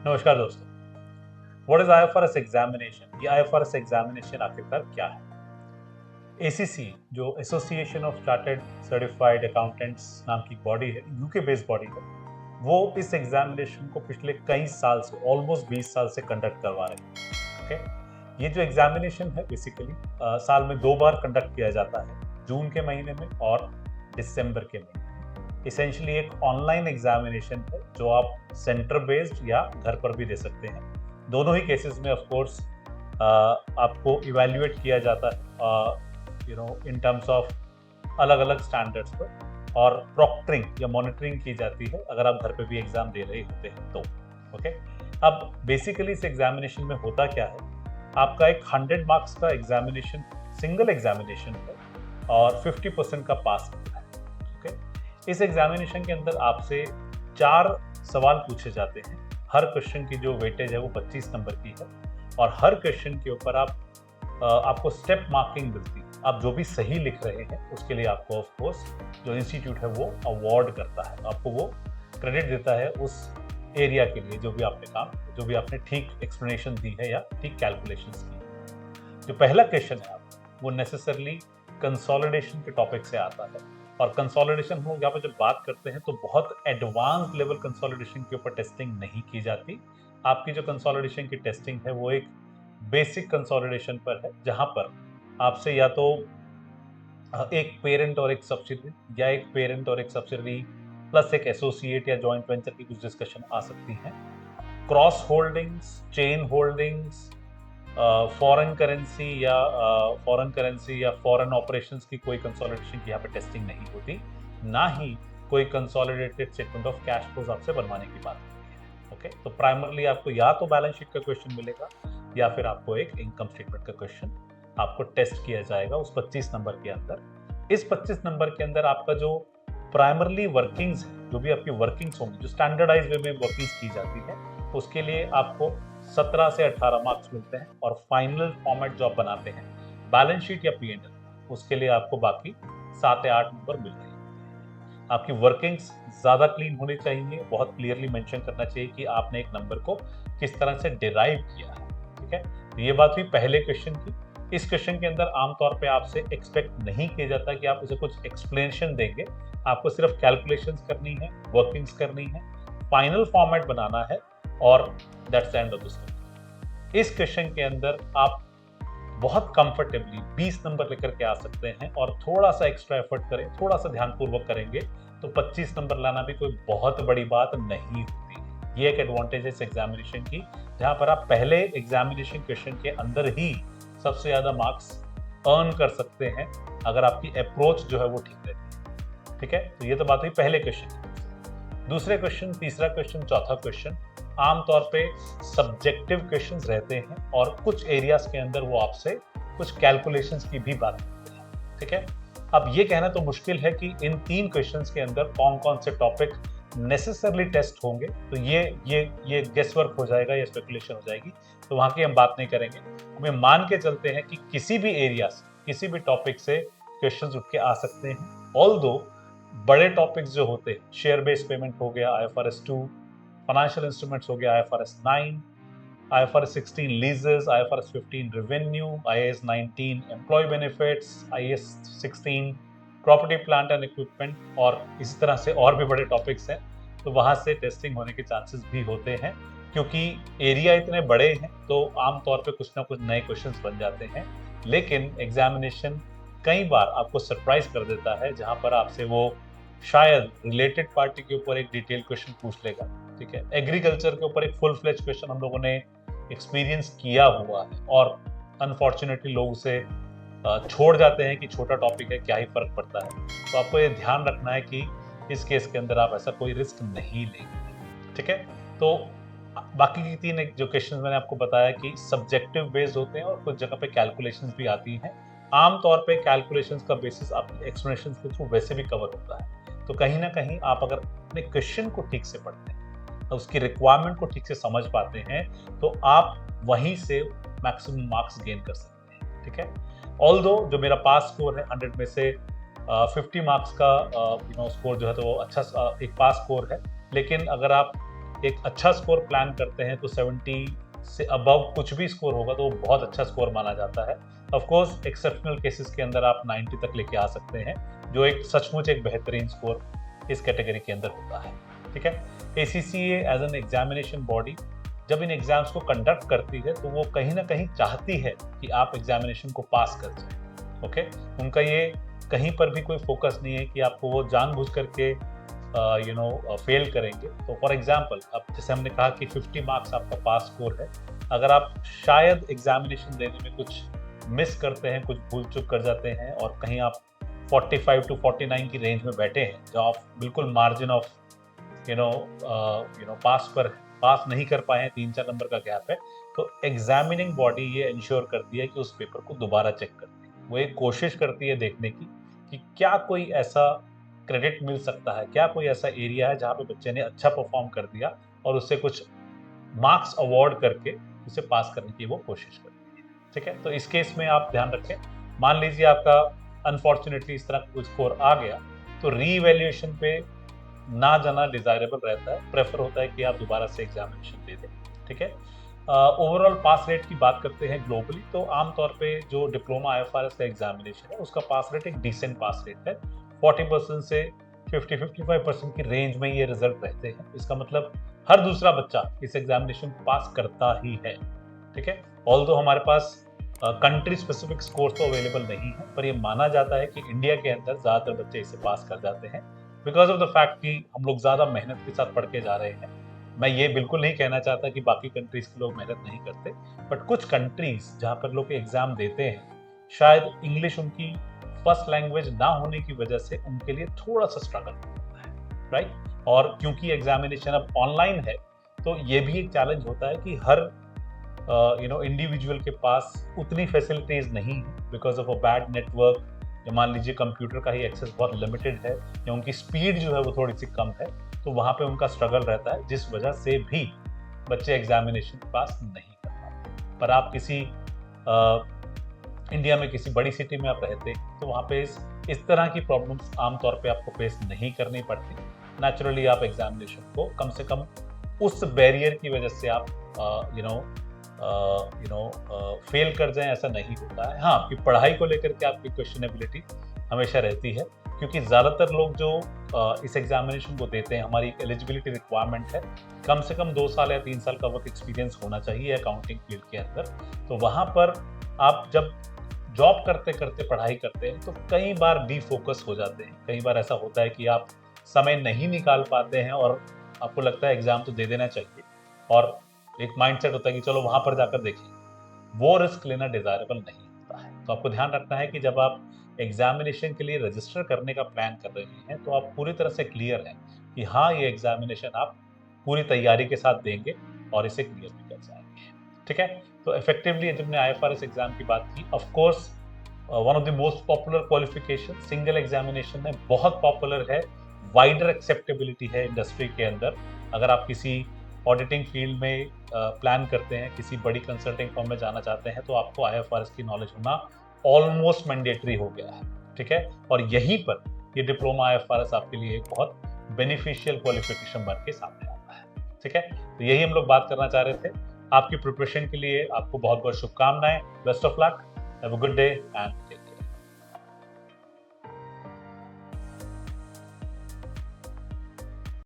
नमस्कार दोस्तों। What is IFRS examination? ये आईएफआरएस एग्जामिनेशन आखिरकार क्या है? एसीसी जो association of chartered certified accountants नाम की बॉडी है, यूके बेस्ड बॉडी है, वो इस एग्जामिनेशन को पिछले कई साल से, ऑलमोस्ट 20 साल से कंडक्ट करवा रहे हैं। ओके, ये जो एग्जामिनेशन है बेसिकली साल में 2 बार कंडक्ट किया जाता है, जून के महीने में और दिसंबर के महीने में। इसेंशियली एक ऑनलाइन एग्जामिनेशन है जो आप सेंटर बेस्ड या घर पर भी दे सकते हैं। दोनों ही केसेस में ऑफ कोर्स आपको इवैल्यूएट किया जाता है इन टर्म्स ऑफ अलग अलग स्टैंडर्ड्स पर, और प्रॉक्टरिंग या मॉनिटरिंग की जाती है अगर आप घर पे भी एग्जाम दे रहे होते हैं तो। ओके, अब बेसिकली इस एग्जामिनेशन में होता क्या है, आपका एक 100 मार्क्स का एग्जामिनेशन, सिंगल एग्जामिनेशन है और 50% का पास होता है। ओके, इस एग्जामिनेशन के अंदर आपसे 4 सवाल पूछे जाते हैं। हर क्वेश्चन की जो वेटेज है वो 25 नंबर की है और हर क्वेश्चन के ऊपर आपको स्टेप मार्किंग मिलती है। आप जो भी सही लिख रहे हैं उसके लिए आपको ऑफ कोर्स जो इंस्टीट्यूट है वो अवार्ड करता है, आपको वो क्रेडिट देता है उस एरिया के लिए जो भी आपने ठीक एक्सप्लेनेशन दी है या ठीक कैलकुलेशंस की है। जो पहला क्वेश्चन है वो नेसेसरली कंसोलिडेशन के टॉपिक से आता है, और कंसोलिडेशन हम लोग यहाँ पर जब बात करते हैं तो बहुत एडवांस लेवल कंसोलिडेशन के ऊपर टेस्टिंग नहीं की जाती। आपकी जो कंसोलिडेशन की टेस्टिंग है वो एक बेसिक कंसोलिडेशन पर है, जहां पर आपसे या तो एक पेरेंट और एक सब्सिडरी या एक पेरेंट और एक सब्सिडरी प्लस एक एसोसिएट या जॉइंट वेंचर की कुछ डिस्कशन आ सकती है। Cross holdings, chain holdings, foreign currency या फॉरेन ऑपरेशंस की कोई कंसोलिडेशन की यहाँ पे टेस्टिंग नहीं होती, ना ही कोई consolidated statement of cash flows आपसे बनवाने की बात होती है। ओके, तो प्राइमरली आपको या तो बैलेंस शीट का क्वेश्चन मिलेगा या फिर आपको एक इनकम स्टेटमेंट का क्वेश्चन आपको टेस्ट किया जाएगा उस 25 नंबर के अंदर। इस 25 नंबर के अंदर आपका जो प्राइमरली वर्किंग्स है, जो भी आपकी वर्किंग्स होंगी, जो स्टैंडर्डाइज वे में वर्किंग्स की जाती है, उसके लिए आपको 17 से 18 मार्क्स मिलते हैं। और फाइनल फॉर्मेट जो आप बनाते हैं बैलेंस शीट या P&L, उसके लिए आपको बाकी 7 या 8 नंबर मिल रहे हैं। आपकी वर्किंग्स ज्यादा क्लीन होनी चाहिए, बहुत क्लियरली मेंशन करना चाहिए कि आपने एक नंबर को किस तरह से डिराइव किया है। ठीक है, तो ये बात हुई पहले क्वेश्चन की। इस क्वेश्चन के अंदर आमतौर पे आपसे एक्सपेक्ट नहीं किया जाता कि आप उसे कुछ एक्सप्लेनेशन देंगे, आपको सिर्फ कैलकुलेशंस करनी है, वर्किंग्स करनी है, फाइनल फॉर्मेट बनाना है और that's the end of the story. इस क्वेश्चन के अंदर आप बहुत कंफर्टेबली 20 नंबर लेकर के आ सकते हैं, और थोड़ा सा एक्स्ट्रा एफर्ट करें, थोड़ा सा ध्यानपूर्वक करेंगे तो 25 नंबर लाना भी कोई बहुत बड़ी बात नहीं होती। ये एक एडवांटेज है इस एग्जामिनेशन की, जहां पर आप पहले एग्जामिनेशन क्वेश्चन के अंदर ही सबसे ज्यादा मार्क्स अर्न कर सकते हैं अगर आपकी अप्रोच जो है वो ठीक रहती है। ठीक है, तो ये तो बात हुई पहले क्वेश्चन की। दूसरे क्वेश्चन, तीसरा क्वेश्चन, चौथा क्वेश्चन आमतौर पे सब्जेक्टिव क्वेश्चंस रहते हैं और कुछ एरियाज के अंदर वो आपसे कुछ कैलकुलेशंस की भी बात करते हैं। ठीक है, अब ये कहना तो मुश्किल है कि इन 3 क्वेश्चंस के अंदर कौन कौन से टॉपिक नेसेसरली टेस्ट होंगे, तो ये गेस वर्क हो जाएगा या स्पेकुलेशन हो जाएगी, तो वहां की हम बात नहीं करेंगे। हमें मान के चलते हैं कि किसी भी एरिया से, किसी भी टॉपिक से क्वेश्चंस उठ के आ सकते हैं। ऑल्दो बड़े टॉपिक्स जो होते हैं, शेयर बेस्ड पेमेंट हो गया IFRS 2, फाइनेंशियल इंस्ट्रूमेंट्स हो गया IFRS 9, IFRS 16 leases, IFRS 15 revenue, IAS 19 employee benefits, IAS 16 property plant and equipment, और इसी तरह से और भी बड़े टॉपिक्स हैं, तो वहां से टेस्टिंग होने के चांसेस भी होते हैं। क्योंकि एरिया इतने बड़े हैं तो आमतौर पे कुछ ना कुछ नए क्वेश्चंस बन जाते हैं, लेकिन एग्जामिनेशन कई बार आपको सरप्राइज कर देता है, जहां पर आपसे वो शायद रिलेटेड पार्टी के ऊपर एक डिटेल क्वेश्चन पूछ लेगा। ठीक है, एग्रीकल्चर के ऊपर एक फुल फ्लेज क्वेश्चन हम लोगों ने एक्सपीरियंस किया हुआ है, और अनफॉर्चुनेटली लोग उसे छोड़ जाते हैं कि छोटा टॉपिक है, क्या ही फर्क पड़ता है। तो आपको ये ध्यान रखना है कि इस केस के अंदर आप ऐसा कोई रिस्क नहीं लेंगे। ठीक है, तो बाकी की 3 जो क्वेश्चन मैंने आपको बताया कि सब्जेक्टिव बेस्ड होते हैं और कुछ जगह पे कैलकुलेशंस भी आती हैं। आमतौर पे कैलकुलेशंस का बेसिस आप एक्सप्लेनेशन के थ्रू वैसे भी कवर होता है, तो कहीं ना कहीं आप अगर अपने क्वेश्चन को ठीक से पढ़ते हैं, उसकी रिक्वायरमेंट को ठीक से समझ पाते हैं, तो आप वहीं से मैक्सिमम मार्क्स गेन कर सकते हैं। ठीक है, ऑल्दो जो मेरा पास स्कोर है 100 में से 50 मार्क्स का स्कोर जो है तो वो अच्छा एक पास स्कोर है, लेकिन अगर आप एक अच्छा स्कोर प्लान करते हैं तो 70 से अबव कुछ भी स्कोर होगा तो वो बहुत अच्छा स्कोर माना जाता है। ऑफ कोर्स एक्सेप्शनल केसेस के अंदर आप 90 तक लेके आ सकते हैं, जो एक सचमुच एक बेहतरीन स्कोर इस कैटेगरी के अंदर होता है। ठीक है, ACCA as an examination body जब इन एग्जाम्स को कंडक्ट करती है तो वो कहीं ना कहीं चाहती है कि आप एग्जामिनेशन को पास कर जाए। ओके, उनका ये कहीं पर भी कोई फोकस नहीं है कि आपको वो जानबूझ करके फेल करेंगे। तो फॉर एग्जाम्पल, अब जैसे हमने कहा कि 50 मार्क्स आपका पास स्कोर है, अगर आप शायद एग्जामिनेशन देने में कुछ मिस करते हैं, कुछ भूल चूक कर जाते हैं और कहीं आप 45 to 49 की रेंज में बैठे हैं, जो आप बिल्कुल मार्जिन ऑफ पास नहीं कर पाए हैं, 3-4 नंबर का गैप है, तो एग्जामिनिंग बॉडी ये इंश्योर करती है कि उस पेपर को दोबारा चेक करती है। वो एक कोशिश करती है देखने की कि क्या कोई ऐसा क्रेडिट मिल सकता है, क्या कोई ऐसा एरिया है जहाँ पे बच्चे ने अच्छा परफॉर्म कर दिया और उससे कुछ मार्क्स अवॉर्ड करके उसे पास करने की वो कोशिश करती है। ठीक है, तो इस केस में आप ध्यान रखें, मान लीजिए आपका अनफॉर्चुनेटली इस तरह का कोई स्कोर आ गया, तो रीवैल्यूएशन पे ना जाना डिजायरेबल रहता है, प्रेफर होता है कि आप दोबारा से एग्जामिनेशन दे दें। ठीक है, ओवरऑल पास रेट की बात करते हैं ग्लोबली, तो आमतौर पे जो डिप्लोमा IFRS का एग्जामिनेशन है उसका पास रेट एक डिसेंट पास रेट है। 40% से 50-55% की रेंज में ये रिजल्ट रहते हैं। इसका मतलब हर दूसरा बच्चा इस एग्जामिनेशन को पास करता ही है। ठीक है, ऑल्दो हमारे पास कंट्री स्पेसिफिक स्कोर तो अवेलेबल नहीं है, पर ये माना जाता है कि इंडिया के अंदर ज्यादातर बच्चे इसे पास कर जाते हैं, बिकॉज ऑफ द फैक्ट कि हम लोग ज्यादा मेहनत के साथ पढ़ के जा रहे हैं। मैं ये बिल्कुल नहीं कहना चाहता कि बाकी कंट्रीज के लोग मेहनत नहीं करते, बट कुछ कंट्रीज जहाँ पर लोग एग्जाम देते हैं, शायद इंग्लिश उनकी फर्स्ट लैंग्वेज ना होने की वजह से उनके लिए थोड़ा सा स्ट्रगल होता है, राइट। और क्योंकि एग्जामिनेशन अब ऑनलाइन है, तो ये भी एक चैलेंज होता है कि हर इंडिविजुअल के पास उतनी फैसिलिटीज नहीं है, because of a bad network, या मान लीजिए कंप्यूटर का ही एक्सेस बहुत लिमिटेड है, या उनकी स्पीड जो है वो थोड़ी सी कम है, तो वहाँ पे उनका स्ट्रगल रहता है, जिस वजह से भी बच्चे एग्जामिनेशन पास नहीं कर पाते। पर आप किसी इंडिया में किसी बड़ी सिटी में आप रहते हैं तो वहाँ पे इस तरह की प्रॉब्लम्स आमतौर पे आपको फेस नहीं करनी पड़ती। नेचुरली आप एग्जामिनेशन को कम से कम उस बैरियर की वजह से आप फेल कर जाएं, ऐसा नहीं होता है। हाँ, आपकी पढ़ाई को लेकर के आपकी क्वेश्चनेबिलिटी हमेशा रहती है, क्योंकि ज़्यादातर लोग जो इस एग्जामिनेशन को देते हैं, हमारी एलिजिबिलिटी रिक्वायरमेंट है कम से कम 2 साल या 3 साल का वर्क एक्सपीरियंस होना चाहिए अकाउंटिंग फील्ड के अंदर। तो वहाँ पर आप जब जॉब करते करते पढ़ाई करते हैं तो कई बार डिफोकस हो जाते हैं। कई बार ऐसा होता है कि आप समय नहीं निकाल पाते हैं और आपको लगता है एग्जाम तो दे देना चाहिए, और एक माइंडसेट होता है कि चलो वहां पर जाकर देखें। वो रिस्क लेना डिजायरेबल नहीं होता है। तो आपको ध्यान रखना है कि जब आप एग्जामिनेशन के लिए रजिस्टर करने का प्लान कर रहे हैं तो आप पूरी तरह से क्लियर हैं कि हाँ, ये एग्जामिनेशन आप पूरी तैयारी के साथ देंगे और इसे क्लियर भी कर जाएंगे। ठीक है, तो इफेक्टिवली जब हमने IFRS एग्जाम की बात की, of course one of the most popular qualification single examination है, बहुत पॉपुलर है, वाइडर एक्सेप्टेबिलिटी है इंडस्ट्री के अंदर। अगर आप किसी ऑडिटिंग फील्ड में प्लान करते हैं, किसी बड़ी कंसल्टिंग फर्म में जाना चाहते हैं, तो आपको IFRS की नॉलेज होना ऑलमोस्ट मैंडेटरी हो गया है। ठीक है, और यहीं पर ये डिप्लोमा IFRS आपके लिए एक बहुत बेनिफिशियल क्वालिफिकेशन बन के सामने आता है। ठीक है, तो यही हम लोग बात करना चाह रहे थे। आपकी प्रिपरेशन के लिए आपको बहुत बहुत शुभकामनाएं, best of luck, have a good day and take care.